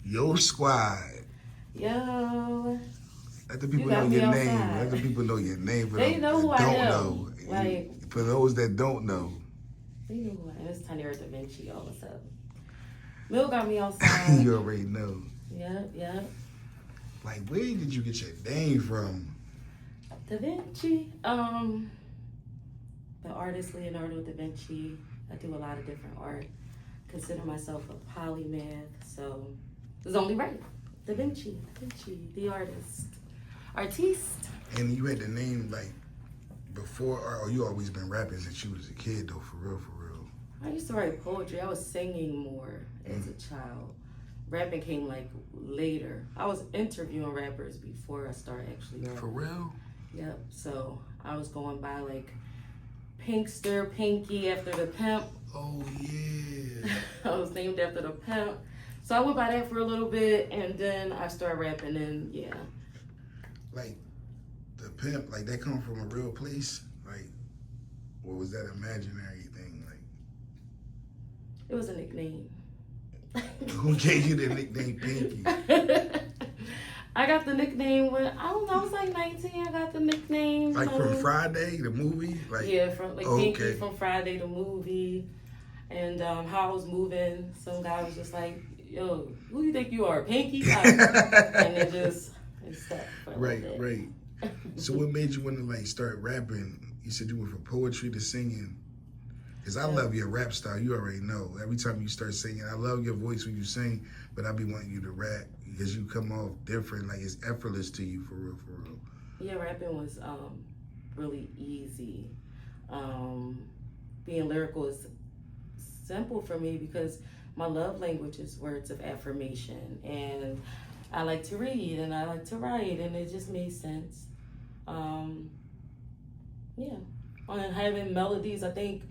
Your squad. Yo. Let the people know your name. Let the people know your name. For they know who I am. Know. Like, for those that don't know. They know who I am. It's Tyneara DaVinci all of a sudden. Mill got me outside. You already know. Yep. Like, where did you get your name from? DaVinci. The artist Leonardo da Vinci. I do a lot of different art. Consider myself a polymath, so it's only right. Da Vinci, the artist. Artiste. And you had the name like before, or you always been rapping since you was a kid though, for real? I used to write poetry. I was singing more as a child. Rapping came like later. I was interviewing rappers before I started actually rapping. For real? Yep. So I was going by like Pinkster, Pinky after the pimp. Oh yeah. I was named after the pimp. So I went by that for a little bit, and then I started rapping, and yeah. Like the pimp, like that come from a real place, like, or was that imaginary thing? Like, it was a nickname. Who gave you the nickname Pinky? I got the nickname when I was like 19. I got the nickname. Like from Friday, the movie. Like yeah, from like Pinky from Friday, the movie, and how I was moving. Some guy was just like, "Yo, who do you think you are, Pinky?" And it stuck. Right. So what made you want to like start rapping? You said you went from poetry to singing. Cause I love your rap style. You already know. Every time you start singing, I love your voice when you sing. But I be wanting you to rap because you come off different. Like it's effortless to you, for real. Yeah, rapping was really easy. Being lyrical is simple for me because my love language is words of affirmation, and I like to read and I like to write, and it just made sense. Yeah, and having melodies, I think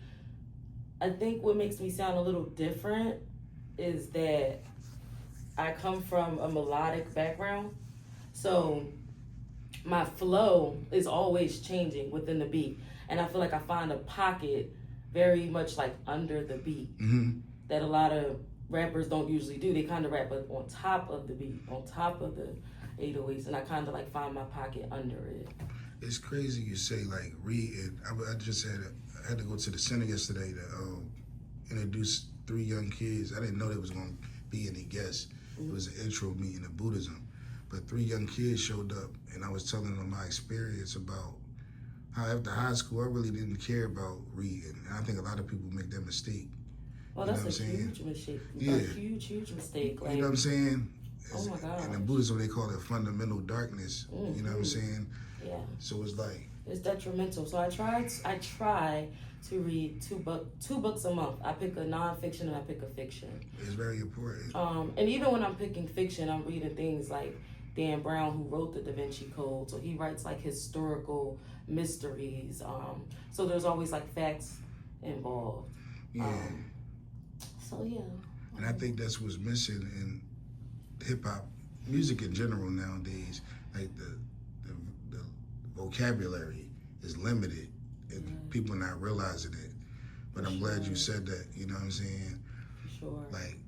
what makes me sound a little different is that I come from a melodic background, so my flow is always changing within the beat, and I feel like I find a pocket very much like under the beat that a lot of rappers don't usually do. They kind of rap on top of the beat, on top of the 808s, and I kind of like find my pocket under it. It's crazy you say like reading. I just had to go to the center yesterday to introduce 3 young kids. I didn't know there was going to be any guests. It was an intro meeting of Buddhism. But 3 young kids showed up, and I was telling them my experience about how after high school, I really didn't care about reading. And I think a lot of people make that mistake. Well, that's a huge mistake. Yeah. A huge mistake. Like, you know what I'm saying? Oh my God. In Buddhism, they call it fundamental darkness. You know what I'm saying? Yeah. So it's like... It's detrimental. So I try to read two books a month. I pick a nonfiction and I pick a fiction. It's very important. And even when I'm picking fiction, I'm reading things like Dan Brown, who wrote the Da Vinci Code. So he writes like historical mysteries. So there's always like facts involved. Yeah. So yeah. And I think that's what's missing in hip hop music in general nowadays. Like the vocabulary is limited, and people are not realizing it. But I'm glad you said that. You know what I'm saying? For sure. Like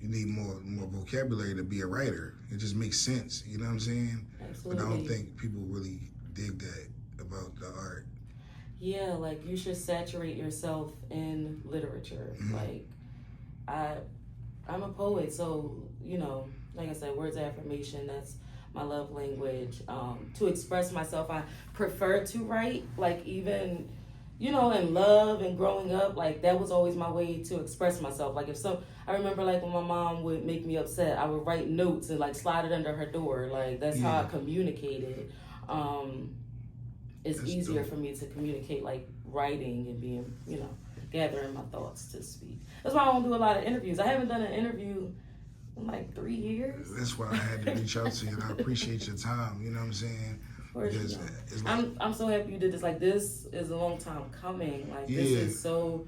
you need more vocabulary to be a writer. It just makes sense. You know what I'm saying? Absolutely. But I don't think people really dig that about the art. Yeah, like you should saturate yourself in literature. Like I'm a poet, so you know, like I said, words of affirmation, that's my love language. To express myself, I prefer to write. Like even, you know, in love and growing up, like that was always my way to express myself. Like I remember like when my mom would make me upset, I would write notes and like slide it under her door. Like that's how I communicated. It's easier for me to communicate like writing and being, you know, gathering my thoughts to speak. That's why I don't do a lot of interviews. I haven't done an interview in like 3 years. That's why I had to reach out to you, and I appreciate your time. You know what I'm saying? Because it's like, I'm so happy you did this. Like this is a long time coming. Like this is so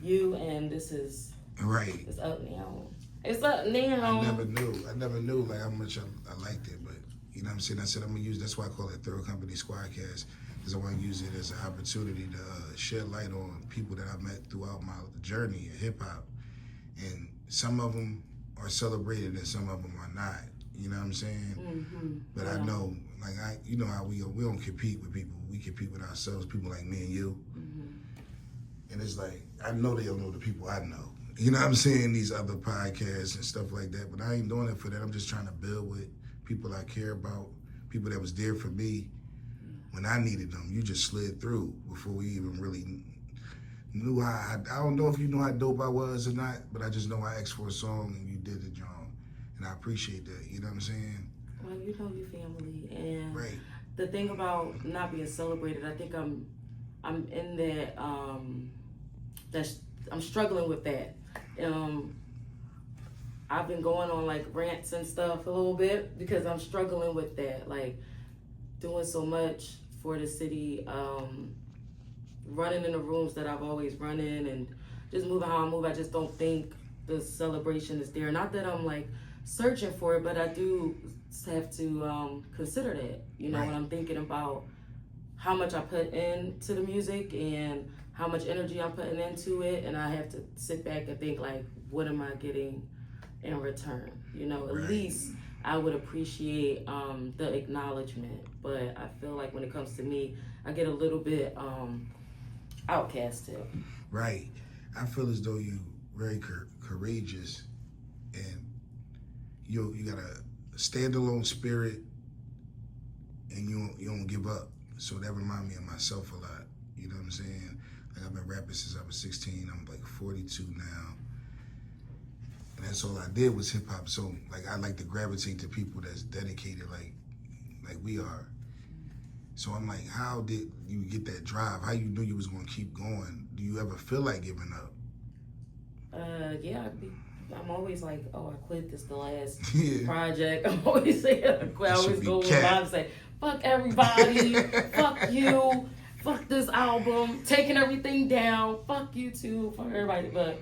you, and this is right. It's up now. It's up now. I never knew like how much I liked it, but you know what I'm saying? I said I'm gonna use. That's why I call it Thurl Company Quadca, because I want to use it as an opportunity to shed light on people that I've met throughout my journey in hip hop, and some of them are celebrated and some of them are not. You know what I'm saying? Mm-hmm. But yeah. I know, like you know how we don't compete with people. We compete with ourselves. People like me and you. Mm-hmm. And it's like I know they don't know the people I know. You know what I'm saying? These other podcasts and stuff like that. But I ain't doing it for that. I'm just trying to build with people I care about, people that was there for me when I needed them. You just slid through before we even really knew how. I don't know if you knew how dope I was or not, but I just know I asked for a song and you did the job. And I appreciate that, you know what I'm saying? Well, you know your family, and right. The thing about not being celebrated, I think I'm in that, I'm struggling with that. I've been going on like rants and stuff a little bit because I'm struggling with that, like doing so much for the city, running in the rooms that I've always run in and just moving how I move. I just don't think the celebration is there. Not that I'm like searching for it, but I do have to consider that, you know, right. when I'm thinking about how much I put into the music and how much energy I'm putting into it, and I have to sit back and think like, what am I getting in return? You know, right. At least I would appreciate the acknowledgement, but I feel like when it comes to me, I get a little bit outcasted. Right. I feel as though you very courageous, and you got a standalone spirit, and you don't give up. So that reminds me of myself a lot. You know what I'm saying? Like I've been rapping since I was 16. I'm like 42 now. And that's all I did was hip hop. So like I like to gravitate to people that's dedicated like we are. So I'm like, how did you get that drive? How you knew you was gonna keep going? Do you ever feel like giving up? Yeah, I'm always like, oh, I quit this the last yeah. project. I'm always saying I quit. I always go with cat. mom and say, fuck everybody, fuck you, fuck this album, taking everything down, fuck you too, fuck everybody. But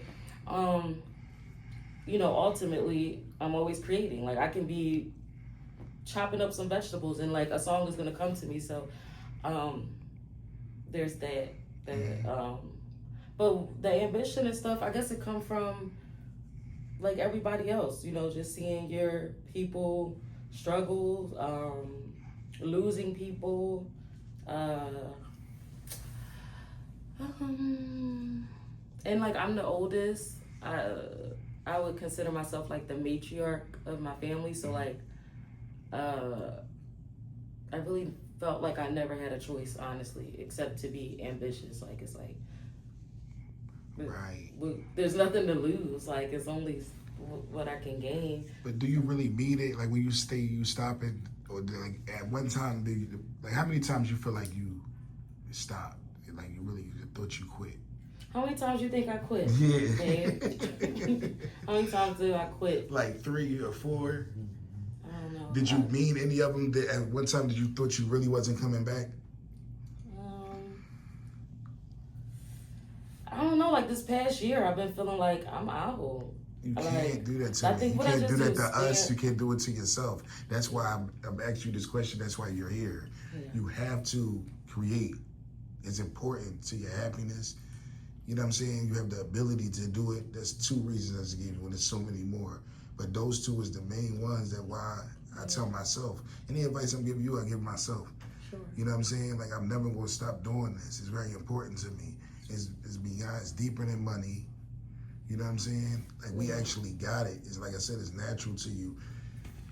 you know, ultimately I'm always creating. Like I can be chopping up some vegetables and like a song is gonna come to me. So there's that. But the ambition and stuff, I guess it come from like everybody else, you know, just seeing your people struggle, losing people, and like I'm the oldest. I would consider myself like the matriarch of my family, so like I really felt like I never had a choice, honestly, except to be ambitious. Like it's like right. There's nothing to lose. Like it's only what I can gain. But do you really mean it? Like when you stop it, or like at one time, like how many times you feel like you stopped, and like you really thought you quit? How many times you think I quit? Yeah. How many times did I quit? Like 3 or 4. I don't know. Did you mean any of them? That at one time did you thought you really wasn't coming back? I don't know. Like this past year, I've been feeling like I'm out. You can't do that to me. You can't do that to us. You can't do it to yourself. That's why I'm asking you this question. That's why you're here. Yeah. You have to create. It's important to your happiness. You know what I'm saying? You have the ability to do it. There's 2 reasons I just gave you, when there's so many more. But those 2 is the main ones that why I tell myself. Any advice I'm giving you, I give myself. Sure. You know what I'm saying? Like I'm never going to stop doing this. It's very important to me. It's beyond, it's deeper than money. You know what I'm saying? Like we actually got it. It's like I said, it's natural to you.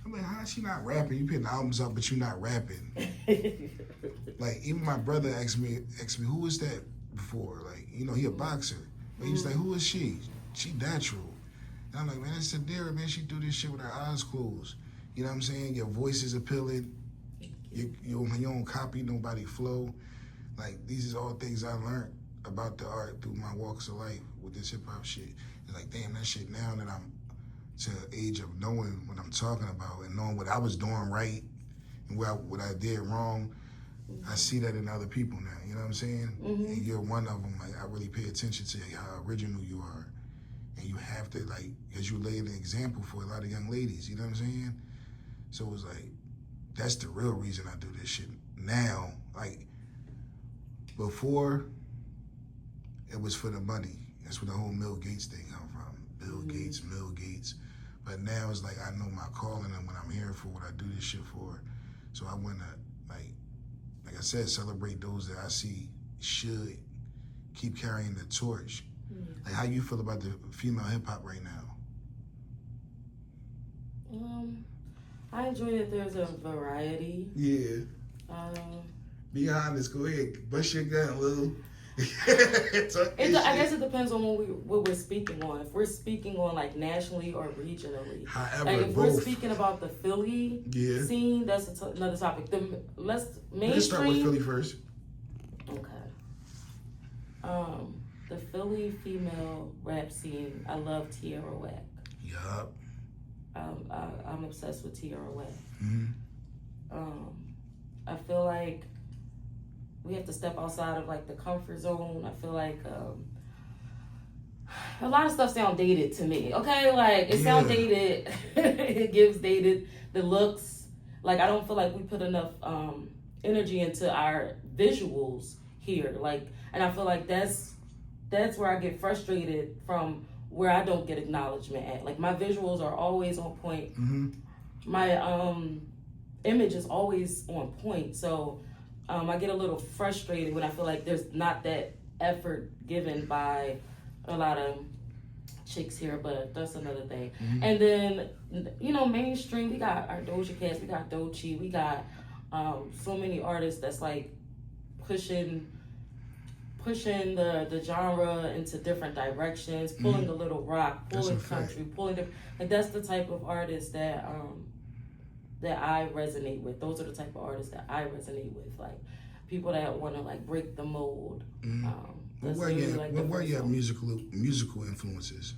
I'm like, how is she not rapping? You putting albums up, but you're not rapping. Like even my brother asked me, who is that before? Like, you know, he a boxer. But he was like, who is she? She natural. And I'm like, man, that's Tyneara, man. She do this shit with her eyes closed. You know what I'm saying? Your voice is appealing. You don't copy nobody flow. Like these is all things I learned about the art through my walks of life with this hip hop shit. It's like, damn, that shit now that I'm to the age of knowing what I'm talking about and knowing what I was doing right and what I did wrong, I see that in other people now, you know what I'm saying? And you're one of them. Like I really pay attention to how original you are. And you have to, like, because you laid an example for a lot of young ladies, you know what I'm saying? So it was like, that's the real reason I do this shit now. Like, before, it was for the money. That's where the whole Bill Gates thing come from. Bill Gates. But But now it's like I know my calling and what I'm here for, what I do this shit for. So I want to, like I said, celebrate those that I see should keep carrying the torch. Like, how you feel about the female hip hop right now? I enjoy that there's a variety. Yeah. Be honest. Go ahead. Bust your gun, Lou. I guess it depends on what we're speaking on. If we're speaking on like nationally or regionally. However, like if both. we're speaking about the Philly scene, that's another topic. Let's start with Philly first. Okay. The Philly female rap scene. I love Tyneara DaVinci. Yup. I'm obsessed with Tyneara DaVinci. Mm-hmm. I feel like we have to step outside of like the comfort zone. I feel like a lot of stuff sounds dated to me. Okay, like it sounds dated. It gives dated. The looks, like I don't feel like we put enough energy into our visuals here. Like, and I feel like that's where I get frustrated from, where I don't get acknowledgement at. Like my visuals are always on point. Mm-hmm. My image is always on point. So I get a little frustrated when I feel like there's not that effort given by a lot of chicks here, but that's another thing. Mm-hmm. And then, mainstream, we got our Doja Cats, we got Doechii, we got so many artists that's like pushing the genre into different directions, pulling a little rock, pulling country, pulling different, like that's the type of artist that I resonate with. Those are the type of artists that I resonate with, like people that want to like break the mold. What were your musical influences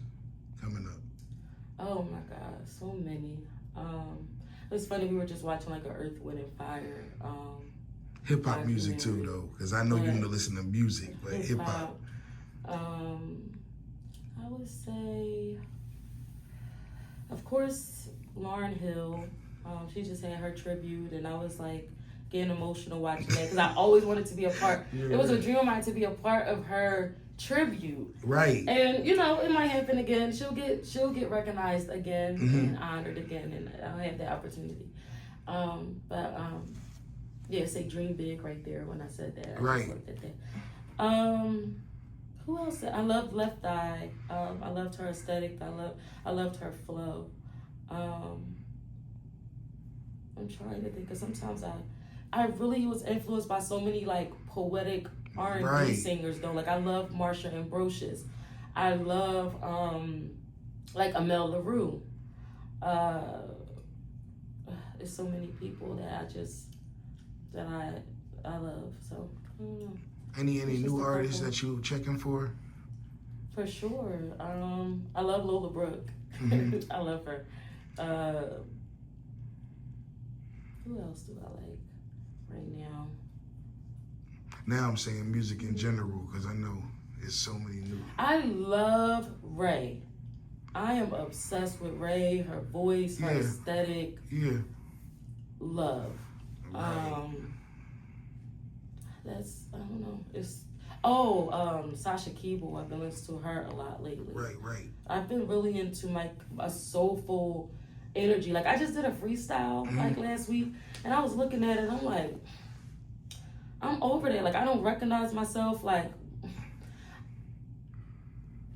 coming up? Oh my God, so many. It's funny, we were just watching like an Earth, Wind and Fire. Hip hop music too, though, because I know you want to listen to music, but hip hop. I would say, of course, Lauryn Hill. She just had her tribute, and I was like getting emotional watching that because I always wanted to be a part. It was a dream of mine to be a part of her tribute. Right. And it might happen again. She'll get recognized again and honored again, and I'll have that opportunity. Say dream big right there when I said that. Right. Who else? I loved Left Eye. I loved her aesthetic. I loved her flow. I'm trying to think, because sometimes I really was influenced by so many like poetic R&B singers though. Like I love Marsha Ambrosius. I love like Amel LaRue. There's so many people that I love. So I don't know. Any new artists that you checking for? For sure. I love Lola Brooke. Mm-hmm. I love her. Who else do I like right now? Now I'm saying music in general, because I know there's so many new. I love Ray. I am obsessed with Ray, her voice, her aesthetic. Yeah. Love. Right. I don't know. Sasha Keeble. I've been listening to her a lot lately. Right. I've been really into a soulful energy. Like I just did a freestyle like last week, and I was looking at it and I'm like, I'm over there. Like I don't recognize myself. Like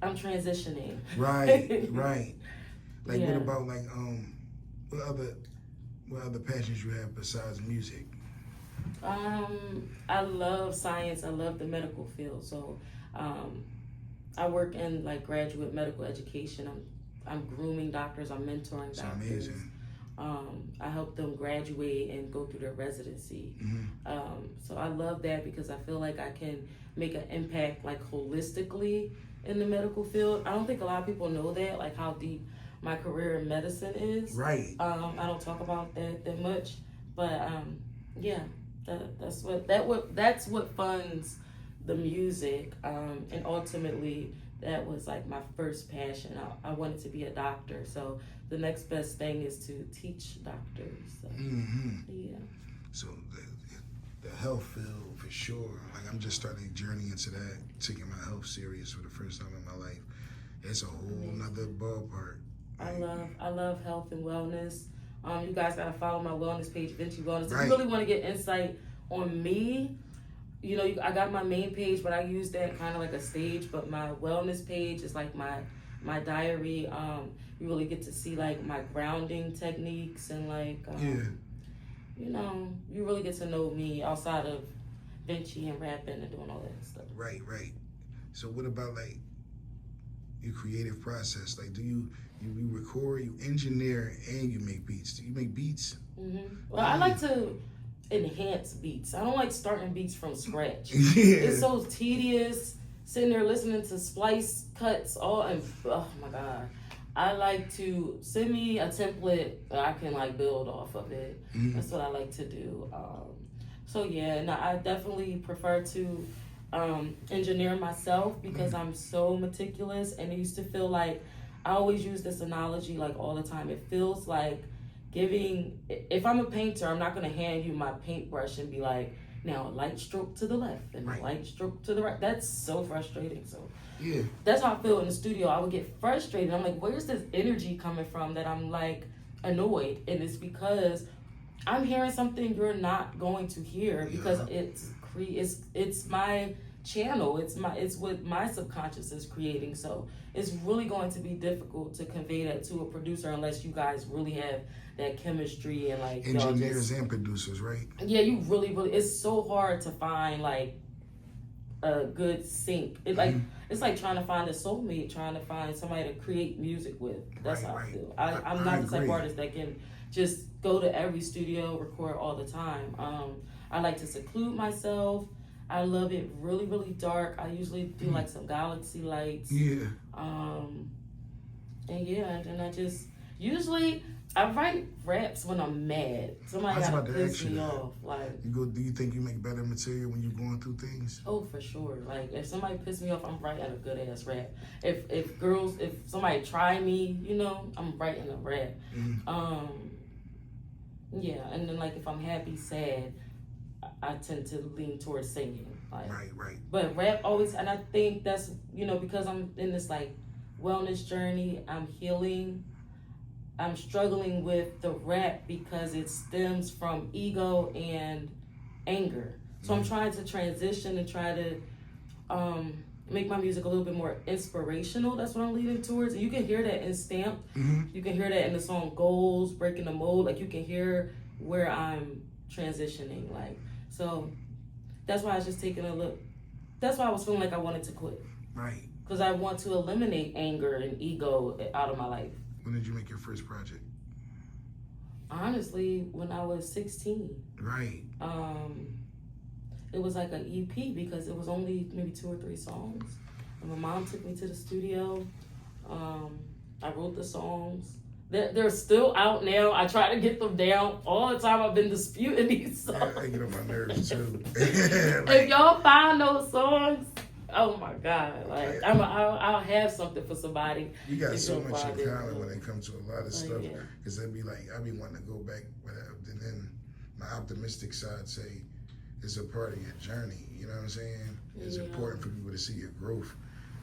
I'm transitioning. Right. Like what about like what other passions you have besides music? I love science. I love the medical field. So I work in like graduate medical education. I'm grooming doctors. I'm mentoring doctors. That's amazing. I help them graduate and go through their residency. So I love that because I feel like I can make an impact like holistically in the medical field. I don't think a lot of people know that, like how deep my career in medicine is. Right. I don't talk about that much, but that's what funds the music, and ultimately that was like my first passion. I wanted to be a doctor, so the next best thing is to teach doctors. So, yeah. So the health field for sure. Like I'm just starting a journey into that, taking my health serious for the first time in my life. It's a whole nother ballpark. I love health and wellness. You guys gotta follow my wellness page, Vinci Wellness. Right. If you really want to get insight on me, you know, I got my main page, but I use that kind of like a stage. But my wellness page is like my diary. You really get to see like my grounding techniques and like, you know, you really get to know me outside of Vinci and rapping and doing all that stuff. Right. So what about like your creative process? Like, do you record, you engineer, and you make beats? Do you make beats? Well, I like to enhance beats. I don't like starting beats from scratch. Yeah. It's so tedious sitting there listening to splice cuts and oh my god. I like to send me a template that I can like build off of it. That's what I like to do. So yeah, no, I definitely prefer to engineer myself because I'm so meticulous, and it used to feel like I always use this analogy like all the time. It feels like if I'm a painter, I'm not going to hand you my paintbrush and be like, now a light stroke to the left and a light stroke to the right. That's so frustrating. So yeah, that's how I feel in the studio. I would get frustrated. I'm like, where's this energy coming from that I'm like annoyed? And it's because I'm hearing something you're not going to hear because it's my channel. It's what my subconscious is creating. So it's really going to be difficult to convey that to a producer unless you guys really have that chemistry and like engineers and producers, right? Yeah, you really it's so hard to find like a good sync. It's like trying to find a soulmate, trying to find somebody to create music with. That's how I feel. I'm not the type of artist that can just go to every studio, record all the time. I like to seclude myself. I love it really, really dark. I usually do like some galaxy lights. Yeah. And I just usually I write raps when I'm mad. Somebody gotta piss me off. Like, do you think you make better material when you're going through things? Oh, for sure. Like if somebody piss me off, I'm writing a good ass rap. If somebody try me, you know, I'm writing a rap. Yeah, and then like if I'm happy, sad, I tend to lean towards singing. Like, right. But rap always, and I think that's, you know, because I'm in this like wellness journey, I'm healing. I'm struggling with the rap because it stems from ego and anger. So I'm trying to transition and try to make my music a little bit more inspirational. That's what I'm leaning towards. And you can hear that in Stamp. You can hear that in the song Goals, Breaking the Mold. Like you can hear where I'm transitioning. Like, so that's why I was just taking a look. That's why I was feeling like I wanted to quit. Right. Because I want to eliminate anger and ego out of my life. When did you make your first project? Honestly, when I was 16. Right. It was like an EP because it was only maybe 2 or 3 songs. And my mom took me to the studio. I wrote the songs. They're still out now. I try to get them down all the time. I've been disputing these songs. I get on my nerves too. If y'all find those songs, oh my God! Like I'll have something for somebody. You got so much in common when it comes to a lot of stuff. Because I'd be wanting to go back, and then my optimistic side say it's a part of your journey. You know what I'm saying? It's important for people to see your growth.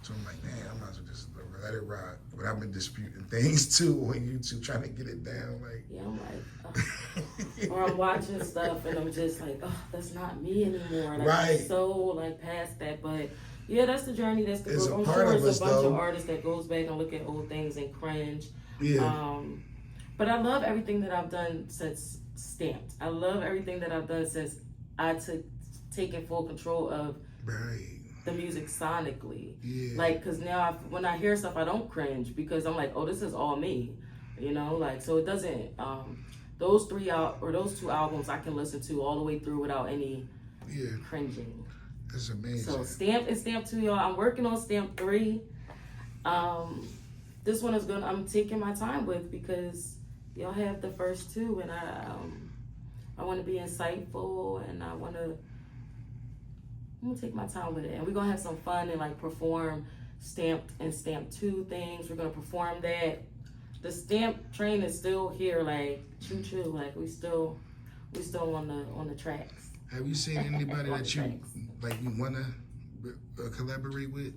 So I'm like, man, I might as well just let it rock. But I've been disputing things too on YouTube, trying to get it down. Like, yeah, I'm like, or I'm watching stuff and I'm just like, oh, that's not me anymore. Like, right. I'm so like past that, but. Yeah, that's the journey. That's the growth. I'm sure there's a bunch of artists that goes back and look at old things and cringe. Yeah. But I love everything that I've done since Stamped. I love everything that I've done since I taken full control of the music sonically. Yeah. Like, cause now when I hear stuff, I don't cringe because I'm like, oh, this is all me. You know, like so it doesn't. Those 2 albums I can listen to all the way through without any cringing. That's amazing. So Stamp and Stamp 2, y'all. I'm working on Stamp 3. This one is I'm taking my time with because y'all have the first 2 and I want to be insightful and I'm gonna take my time with it. And we're gonna have some fun and like perform Stamped and Stamp 2 things. We're gonna perform that. The Stamp train is still here, like choo choo, like we still on the tracks. Have you seen anybody that you wanna collaborate with?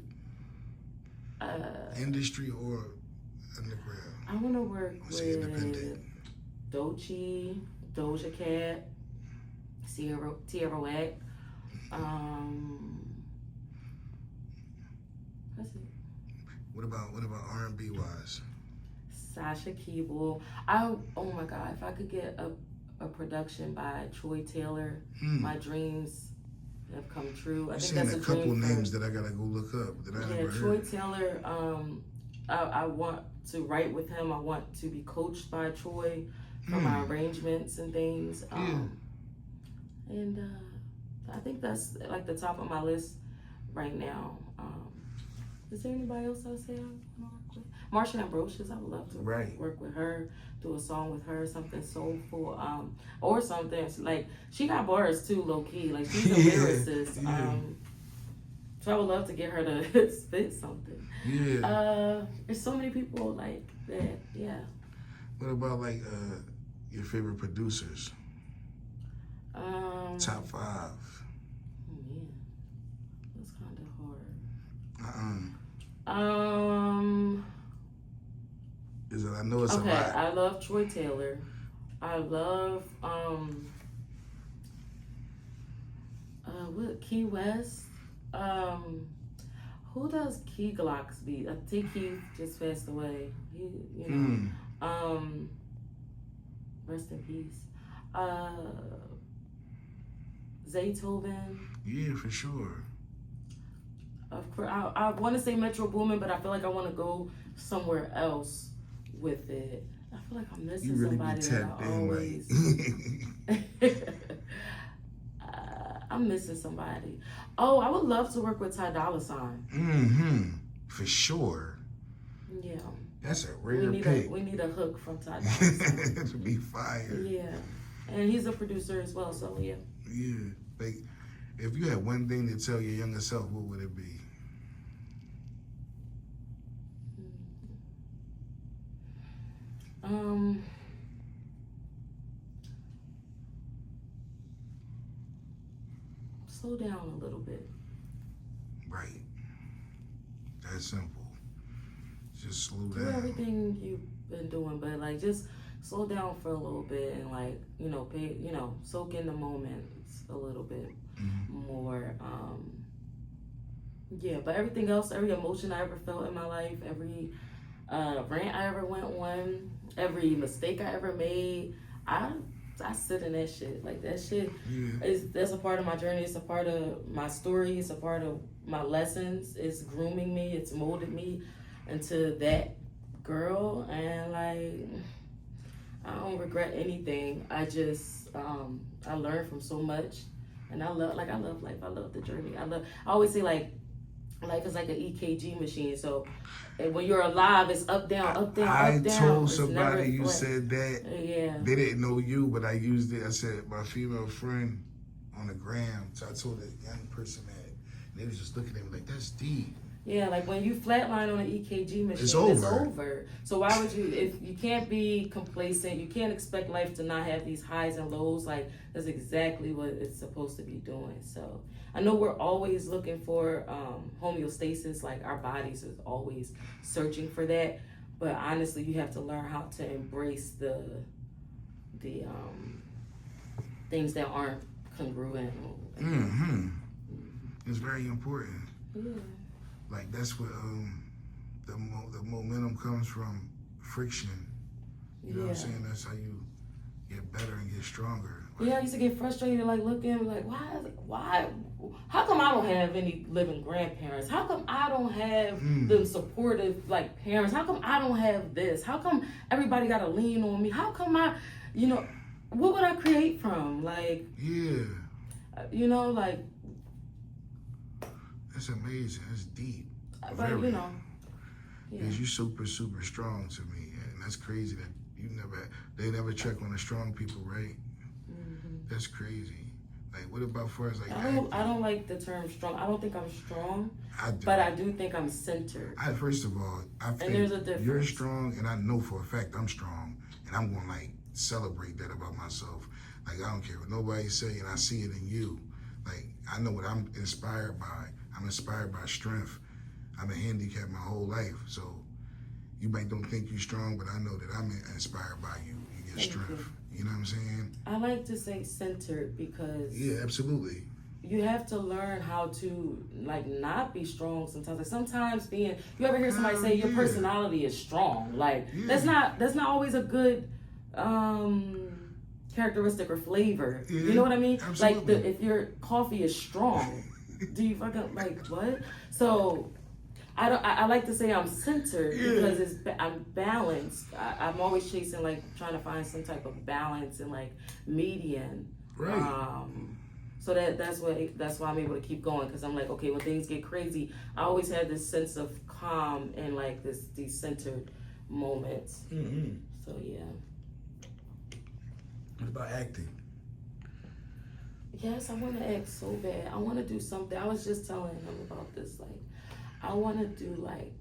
Industry or underground. I want to work with independent. Doja Cat, Tierra Whack. That's it. What about R&B wise? Sasha Keeble. Oh my God, if I could get a production by Troy Taylor, my dreams have come true. I think that's a couple dream names that I gotta go look up that I never Troy heard. Taylor. I want to write with him. I want to be coached by Troy for my arrangements and things. And I think that's like the top of my list right now. Is there anybody else I say I want to work with? Marsha Ambrosius, I would love to work with her, do a song with her, something soulful, or something like, she got bars too, low key. Like, she's a lyricist. So I would love to get her to spit something. Yeah. There's so many people like that. Yeah. What about like your favorite producers? Top 5. Oh man, that's kind of hard. Is it? I know it's a lot. I love Troy Taylor. I love Key West. Who does Key Glock's beat? I think he just passed away. Rest in peace. Zaytoven. Yeah, for sure. Of course, I want to say Metro Boomin, but I feel like I want to go somewhere else with it. I feel like I'm missing somebody that I always. I'm missing somebody. Oh, I would love to work with Ty Dolla $ign. For sure. Yeah. That's a rare pick. We need a hook from Ty Dolla $ign. That would be fire. Yeah. And he's a producer as well, so yeah. Yeah. Like, if you had one thing to tell your younger self, what would it be? Slow down a little bit. Right. That's simple. Just slow down. Do everything you've been doing, but like just slow down for a little bit and like, soak in the moments a little bit more. But everything else, every emotion I ever felt in my life, every rant I ever went on, every mistake I ever made, I sit in that shit. Like, that shit that's a part of my journey. It's a part of my story. It's a part of my lessons. It's grooming me. It's molded me into that girl. And like, I don't regret anything. I just I learned from so much, and I love life. I love the journey. I always say life is like an EKG machine. So when you're alive, it's up, down, up, down, up, down. I told somebody you said that. Yeah. They didn't know you, but I used it. I said my female friend on the gram. So I told a young person that, and they was just looking at me like, that's deep. Yeah, like when you flatline on an EKG machine, it's over. So why would you, if you can't be complacent, you can't expect life to not have these highs and lows, like that's exactly what it's supposed to be doing. So I know we're always looking for homeostasis, like our bodies is always searching for that. But honestly, you have to learn how to embrace the things that aren't congruent. It's very important. Yeah. Like, that's what the momentum comes from, friction. You know what I'm saying? That's how you get better and get stronger. Like, I used to get frustrated, like looking like, why? How come I don't have any living grandparents? How come I don't have them supportive like parents? How come I don't have this? How come everybody got to lean on me? How come what would I create from? Like, like. That's amazing. That's deep. But because you're super, super strong to me, and that's crazy that they never check on the strong people, right? That's crazy. Like, what about for us? Like, I don't like the term strong. I don't think I'm strong. But I do think I'm centered. First of all, I think there's a difference. You're strong, and I know for a fact I'm strong, and I'm gonna like celebrate that about myself. Like, I don't care what nobody say, and I see it in you. Like, I know what I'm inspired by. I'm inspired by strength. I've been handicapped my whole life, so you might don't think you're strong, but I know that I'm inspired by you. You get strength. You know what I'm saying? I like to say centered because Yeah, absolutely. you have to learn how to like not be strong sometimes. Like sometimes being, you ever hear somebody say your personality is strong? Like that's not always a good characteristic or flavor. Yeah, you know what I mean? absolutely. Like if your coffee is strong, do you fucking like what? So I like to say I'm centered because I'm balanced. I'm always chasing like trying to find some type of balance and like median. Right. So that's why I'm able to keep going, because I'm like, okay, when things get crazy, I always have this sense of calm and like these centered moments. Mm-hmm. So yeah. What about acting? Yes, I want to act so bad. I want to do something. I was just telling him about this. Like, I want to do like,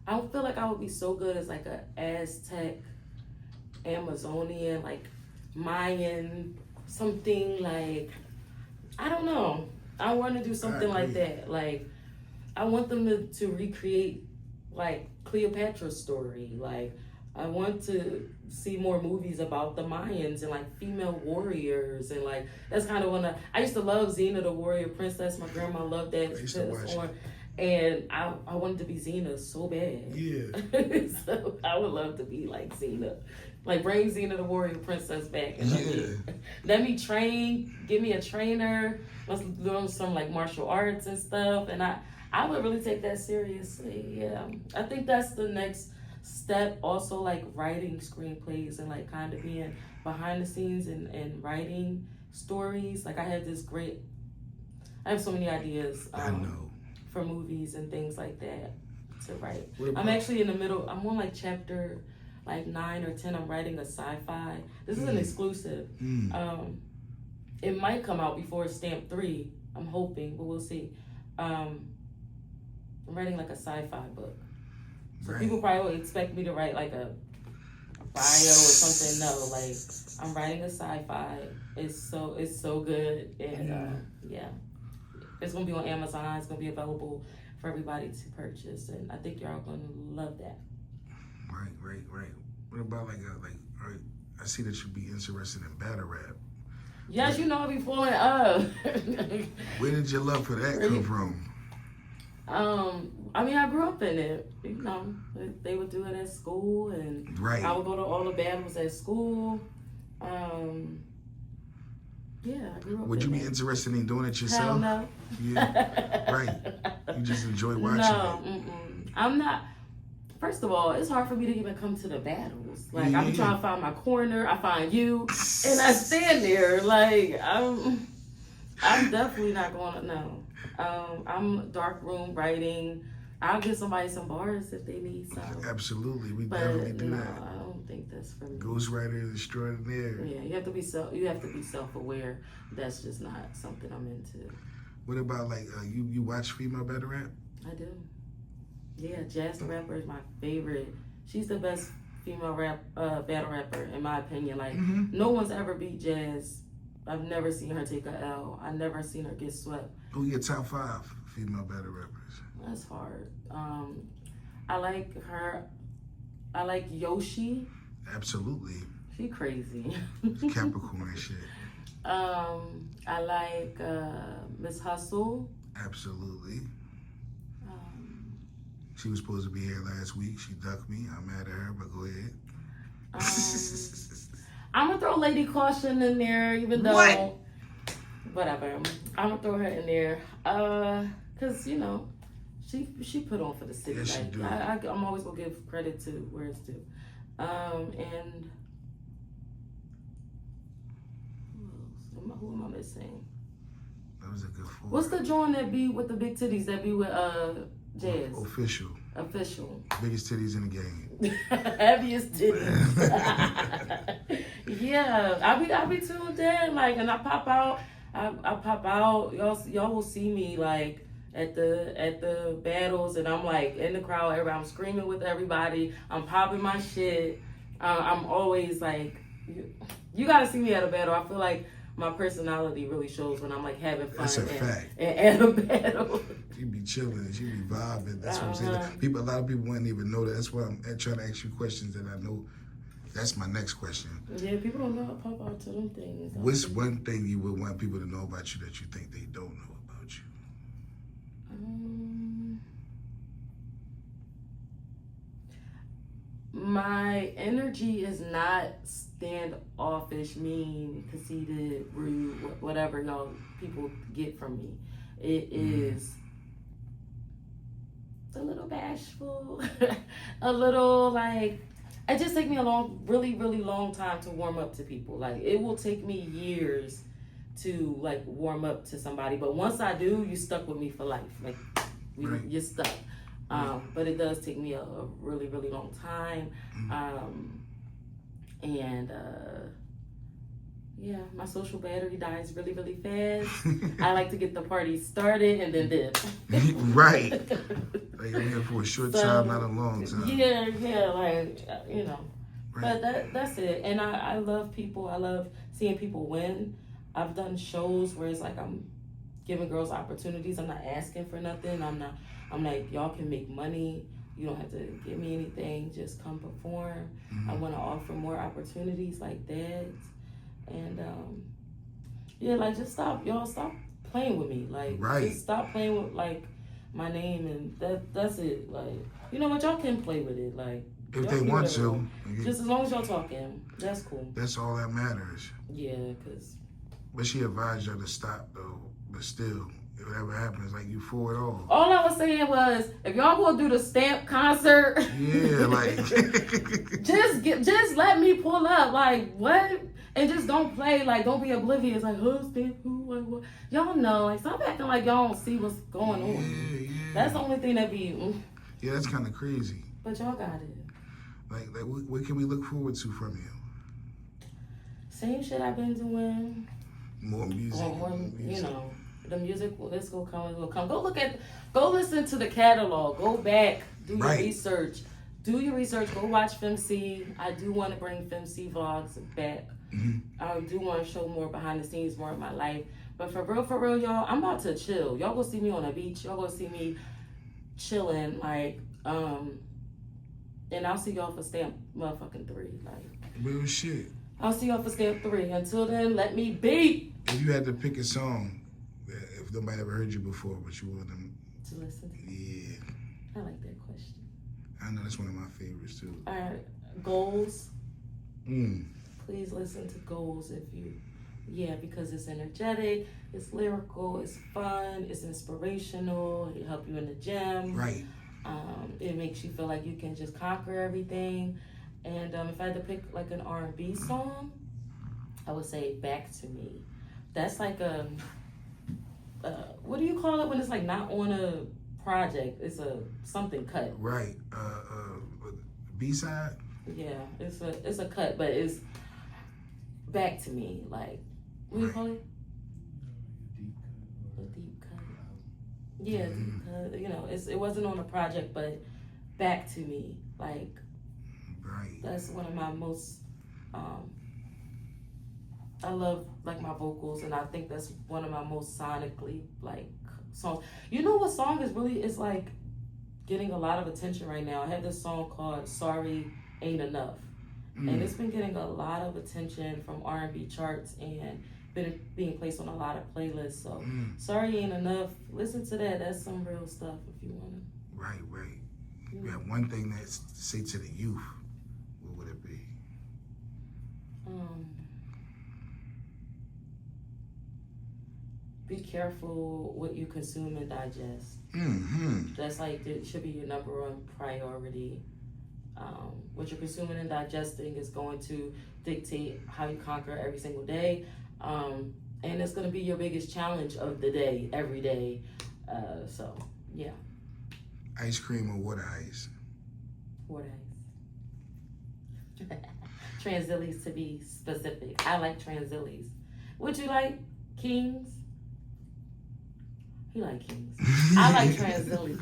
I feel like I would be so good as like a Aztec, Amazonian, like Mayan, something like, I don't know. I want to do something like that. Like, I want them to recreate like Cleopatra's story. Like, I want to see more movies about the Mayans and like female warriors, and like that's kind of when I used to love Xena the Warrior Princess. My grandma loved that. I used to watch it. And I wanted to be Xena so bad. Yeah. So I would love to be like Xena. Like bring Xena the Warrior Princess back and let me train, give me a trainer, let's learn some like martial arts and stuff, and I would really take that seriously. Yeah. I think that's the next step. Also like writing screenplays and like kind of being behind the scenes and writing stories. Like I have so many ideas. I know. For movies and things like that to write. I'm actually in the middle. I'm on like chapter like 9 or 10. I'm writing a sci-fi. This is an exclusive. It might come out before Stamp 3. I'm hoping, but we'll see. I'm writing like a sci-fi book. So people probably would expect me to write like a bio or something. No, like I'm writing a sci-fi. It's so good, and yeah. It's going to be on Amazon. It's going to be available for everybody to purchase. And I think y'all going to love that. Right. What about I see that you'd be interested in battle rap. Yes, you know I be falling up. Where did your love for that come from? I mean, I grew up in it. You know, they would do it at school. And I would go to all the battles at school. Yeah, I grew up. Would you be interested in doing it yourself? Hell no. Yeah, right. You just enjoy watching it. I'm not. First of all, it's hard for me to even come to the battles. Like I'm trying to find my corner. I find you, and I stand there. Like I'm definitely not going to. No. I'm dark room writing. I'll give somebody some bars if they need some. Absolutely, we definitely do that. I don't think that's for me. Ghostwriter extraordinaire. Yeah, you have to be self-aware. That's just not something I'm into. What about like you watch female battle rap? I do. Yeah, Jazz the Rapper is my favorite. She's the best female battle rapper in my opinion. Like no one's ever beat Jazz. I've never seen her take a L. I've never seen her get swept. Who your top 5 female battle rappers? That's hard. I like her. I like Yoshi. Absolutely. She crazy. Capricorn and shit. I like Miss Hustle. Absolutely. She was supposed to be here last week. She ducked me. I'm mad at her, but go ahead. I'm gonna throw Lady Caution in there, even though whatever. I'm gonna throw her in there, cause you know she put on for the city. Yes, like, she do. I'm always gonna give credit to where it's due. And who am I missing? That was a good 4. What's the joint that be with the big titties that be with Jazz? Official. Biggest titties in the game. Heaviest titties. Yeah, I be tuned in, like, and I pop out. I pop out. Y'all will see me like at the battles, and I'm like in the crowd. I'm screaming with everybody. I'm popping my shit. I'm always like, you gotta see me at a battle. I feel like my personality really shows when I'm like having fun. That's a fact. And at a battle. She be chilling. She be vibing. That's what I'm saying. A lot of people wouldn't even know that. That's why I'm trying to ask you questions that I know. That's my next question. Yeah, people don't know how to pop out to them things. What's one thing you would want people to know about you that you think they don't know about you? My energy is not standoffish, mean, conceited, rude, whatever y'all people get from me. It is a little bashful, a little like, it just takes me a really long time to warm up to people. Like, it will take me years to like warm up to somebody, but once I do, you stuck with me for life. Like, you're stuck. But it does take me a really long time. Yeah, my social battery dies really fast. I like to get the party started and then dip. Right. Like, I'm here for a short time, not a long time. Yeah, like, you know. Right. But that's it. And I love people. I love seeing people win. I've done shows where it's like I'm giving girls opportunities. I'm not asking for nothing. I'm like, y'all can make money. You don't have to give me anything. Just come perform. I want to offer more opportunities like that. And yeah, like, just stop playing with me. Like, just stop playing with like my name, and that's it. Like, you know what, y'all can play with it. Like, if they want to, just as long as y'all talking, that's cool. That's all that matters. Yeah, cause. But she advised you to stop though. But still, if it ever happens, like, you for it all. All I was saying was, if y'all gonna do the stamp concert, yeah, like, just let me pull up. Like, what? And just don't play, like, don't be oblivious, like, who's stamp, who, what. Y'all know, like, stop acting like y'all don't see what's going on. Yeah. That's the only thing that be. Yeah, that's kind of crazy. But y'all got it. Like, what can we look forward to from you? Same shit I've been doing. More music. You know, the music will come. Go listen to the catalog. Go back, do your research. Go watch FemC. I do want to bring FemC vlogs back. I do want to show more behind the scenes, more of my life. But for real, y'all, I'm about to chill. Y'all go see me on the beach. Y'all go see me chilling, like, and I'll see y'all for stamp motherfucking 3. Like, real shit. I'll see y'all for stamp 3. Until then, let me be. If you had to pick a song, if nobody ever heard you before, but you want them to listen to. Yeah. I like that question. I know that's one of my favorites too. All right, Goals. Please listen to Goals if you. Yeah, because it's energetic, it's lyrical, it's fun, it's inspirational. It help you in the gym. Right. It makes you feel like you can just conquer everything. And if I had to pick like an R&B song, I would say Back to Me. That's like a, what do you call it when it's like not on a project? It's a something cut. Right. B-side? Yeah, it's a cut, but it's Back to Me. Like, what do you call it? A deep cut. Yeah, deep cut. You know, it wasn't on a project, but Back to Me. Like, that's one of my most, I love like my vocals, and I think that's one of my most sonically like songs. You know what song is like getting a lot of attention right now? I have this song called Sorry Ain't Enough. And it's been getting a lot of attention from R&B charts and been being placed on a lot of playlists. So Sorry Ain't Enough. Listen to that. That's some real stuff if you want to. Right. You have one thing to say to the youth. What would it be? Be careful what you consume and digest. That's like, it should be your number one priority. What you're consuming and digesting is going to dictate how you conquer every single day. And it's going to be your biggest challenge of the day, every day. So, yeah. Ice cream or water ice? Water ice. Transillies to be specific. I like Transillies. Would you like Kings? He like Kings. I like Transillies.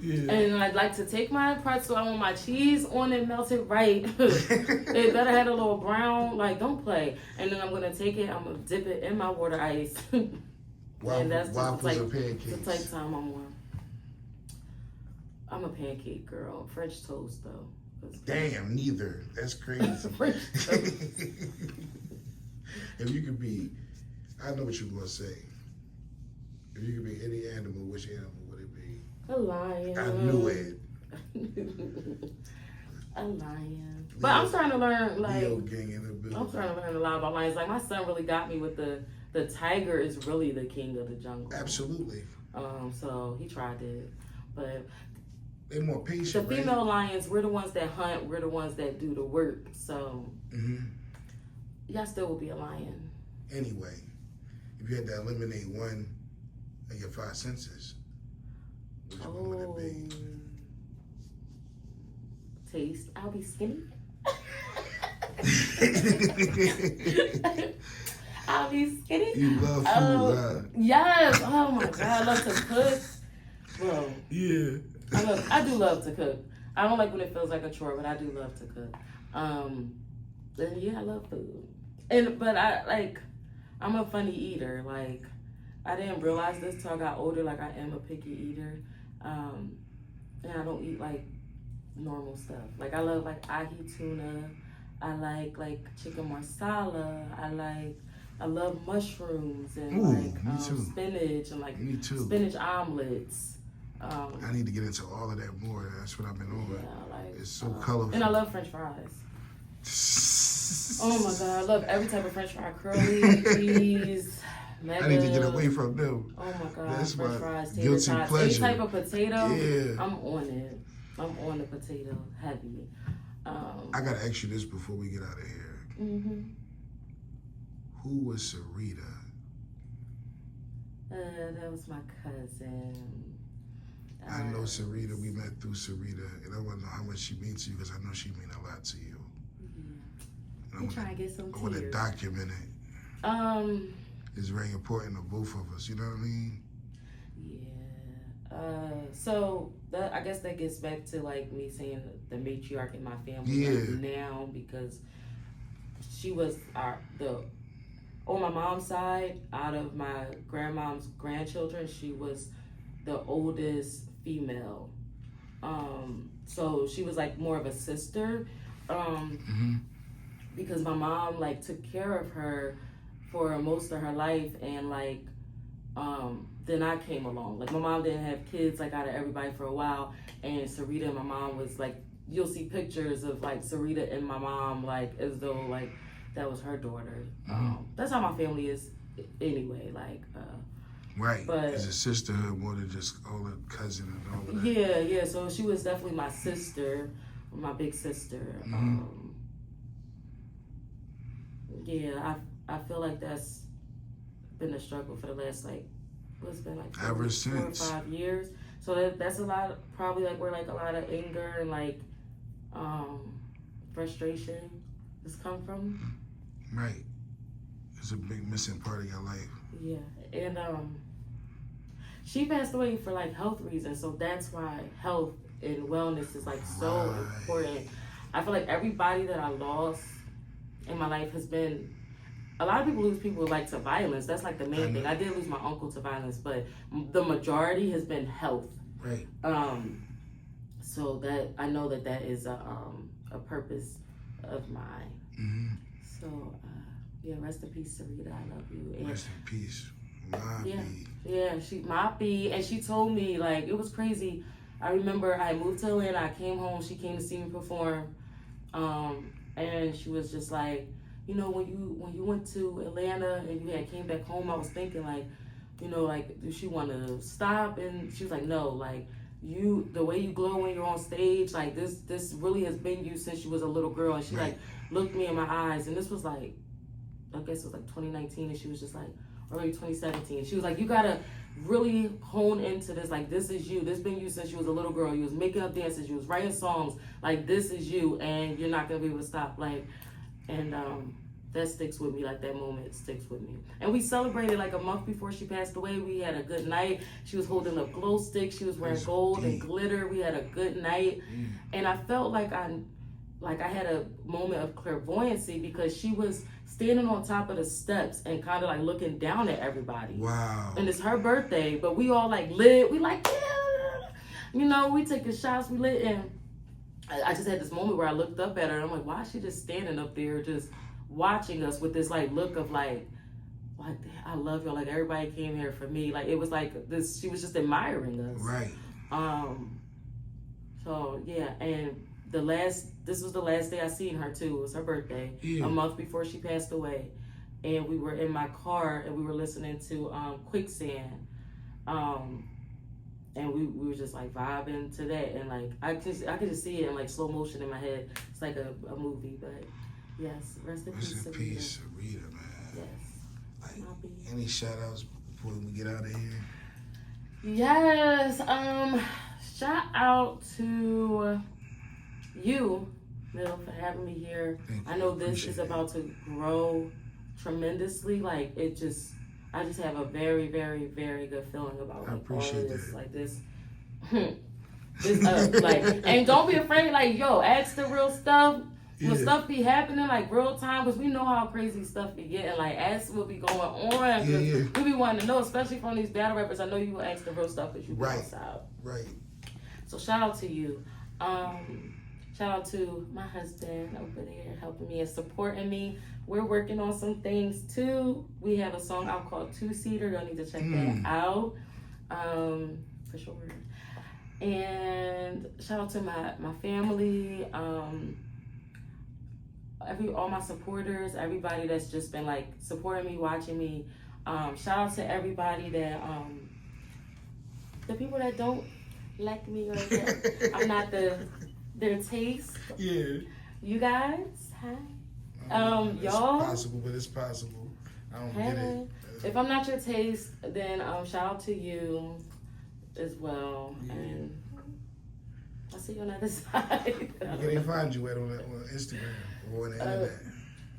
Yeah. And I'd like to take my pretzel, I want my cheese on it, melted right. It better have a little brown, like, don't play. And then I'm going to take it, I'm going to dip it in my water ice. And that's just Waffles or pancakes? the type of time I'm on. I'm a pancake girl. French toast, though. Damn, neither. That's crazy. French toast. If you could be, I know what you're going to say. If you could be any animal, which animal would it be? A lion. I knew it. A lion. But I'm starting to learn, like, Leo gang in the building. I'm starting to learn a lot about lions. Like, my son really got me with the tiger is really the king of the jungle. Absolutely. So he tried it. But they're more patient, the female lions, we're the ones that hunt, we're the ones that do the work. So y'all still will be a lion. Anyway, if you had to eliminate one of your five senses, which one would it be? Taste. I'll be skinny. I'll be skinny. You love food, huh? Yes. Oh my God, I love to cook. Bro. Yeah. I do love to cook. I don't like when it feels like a chore, but I do love to cook. And yeah, I love food. But I'm a funny eater. Like, I didn't realize this till I got older. Like, I am a picky eater. And I don't eat like normal stuff. Like, I love like ahi tuna. I like chicken marsala. I love mushrooms and spinach and like spinach omelets. I need to get into all of that more. That's what I've been on. Yeah, like, it's so colorful. And I love French fries. Oh my God, I love every type of French fry. Curly, cheese, mega. I need to get away from them. Oh my God, that's French my fries, tater guilty tots, pleasure. any type of potato. Yeah. I'm on it. I'm on the potato heavy. I gotta ask you this before we get out of here. Who was Sarita? That was my cousin. I know Sarita. We met through Sarita, and I want to know how much she means to you because I know she means a lot to you. I'm trying to get some tears. I want to document it. It's very important to both of us. You know what I mean? Yeah. So I guess that gets back to like me saying the matriarch in my family now, because she was on my mom's side, out of my grandmom's grandchildren, she was the oldest female. So she was like more of a sister. Because my mom like took care of her for most of her life, and like then I came along. Like, my mom didn't have kids like out of everybody for a while, and Sarita and my mom was like, you'll see pictures of like Sarita and my mom like as though like that was her daughter. That's how my family is anyway. Like right, but it's a sisterhood more than just all the cousin and all of that. Yeah. So she was definitely my sister, my big sister. Yeah, I feel like that's been a struggle for the last what's been like ever 4 or 5 years. So that's a lot, probably like where like a lot of anger and like frustration has come from. Right, it's a big missing part of your life. Yeah, and she passed away for like health reasons, so that's why health and wellness is like so important. I feel like everybody that I lost in my life has been, a lot of people lose people like to violence. That's like the main thing. I did lose my uncle to violence, but the majority has been health. Right. So that I know that is a purpose of mine. So yeah, rest in peace, Sarita. I love you. And rest in peace, Moppy. Yeah, she Moppy, and she told me like it was crazy. I remember I moved to Atlanta. I came home. She came to see me perform. And she was just like, you know, when you went to Atlanta and you had came back home, I was thinking like, you know, like, does she want to stop? And she was like, no, like, the way you glow when you're on stage, like this really has been you since you was a little girl. And she like looked me in my eyes, and this was like, I guess it was like 2019, and she was just like, or maybe 2017. She was like, you gotta really hone into this. Like, this is you. This been you since you was a little girl. You was making up dances. You was writing songs. Like, this is you, and you're not gonna be able to stop. Like, and that sticks with me. Like that moment sticks with me. And we celebrated like a month before she passed away. We had a good night. She was holding up glow sticks. She was wearing gold and glitter. We had a good night. And I felt like I had a moment of clairvoyancy because she was standing on top of the steps and kind of like looking down at everybody. Wow. And it's her birthday, but we all like lit. We like, yeah. You know, we taking shots, we lit. And I just had this moment where I looked up at her and I'm like, why is she just standing up there just watching us with this like look of like I love y'all, like everybody came here for me. Like it was like this, she was just admiring us. Right. So yeah, and this was the last day I seen her too. It was her birthday, a month before she passed away. And we were in my car and we were listening to Quicksand. And we were just like vibing to that, and like I could just see it in like slow motion in my head. It's like a movie, but yes, rest in peace, Sarita, man. Yes. Like any shout outs before we get out of here? Yes. Shout out to you, Mill, for having me here. I know this is about to grow tremendously. Like I just have a very, very, very good feeling about like, all of this. That. Like this, like, and don't be afraid. Like, yo, ask the real stuff. When stuff be happening, like real time, because we know how crazy stuff be getting. Like, ask what be going on. We be wanting to know, especially from these battle rappers. I know you will ask the real stuff because you be outside. Right. So shout out to you. Shout out to my husband over there helping me and supporting me. We're working on some things too. We have a song out called Two Seater. You'll need to check that out. For sure. And shout out to my family, all my supporters, everybody that's just been like supporting me, watching me. Shout out to everybody that the people that don't like me or that I'm not their taste. Yeah. You guys, hi. Y'all. It's possible, but it's possible. I don't get it. If I'm not your taste, then shout out to you as well. Yeah. And I'll see you on the other side. Where can they find you at on Instagram or on the internet?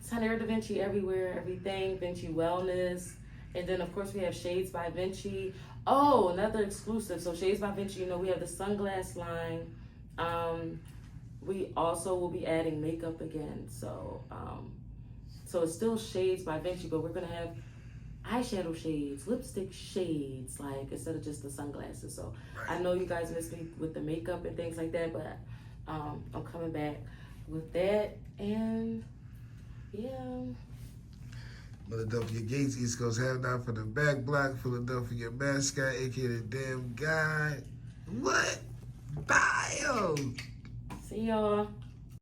Tyneara DaVinci everywhere, everything. Vinci Wellness. And then, of course, we have Shades by Vinci. Oh, another exclusive. So Shades by Vinci, we have the sunglass line. We also will be adding makeup again. So it's still Shades by Vinci, but we're going to have eyeshadow shades, lipstick shades, like instead of just the sunglasses. So I know you guys miss me with the makeup and things like that, but I'm coming back with that. And yeah. Philadelphia Gates, East Coast Have Not for the Back Block, Philadelphia Mascot, aka the Damn Guy. What? Bio. See y'all.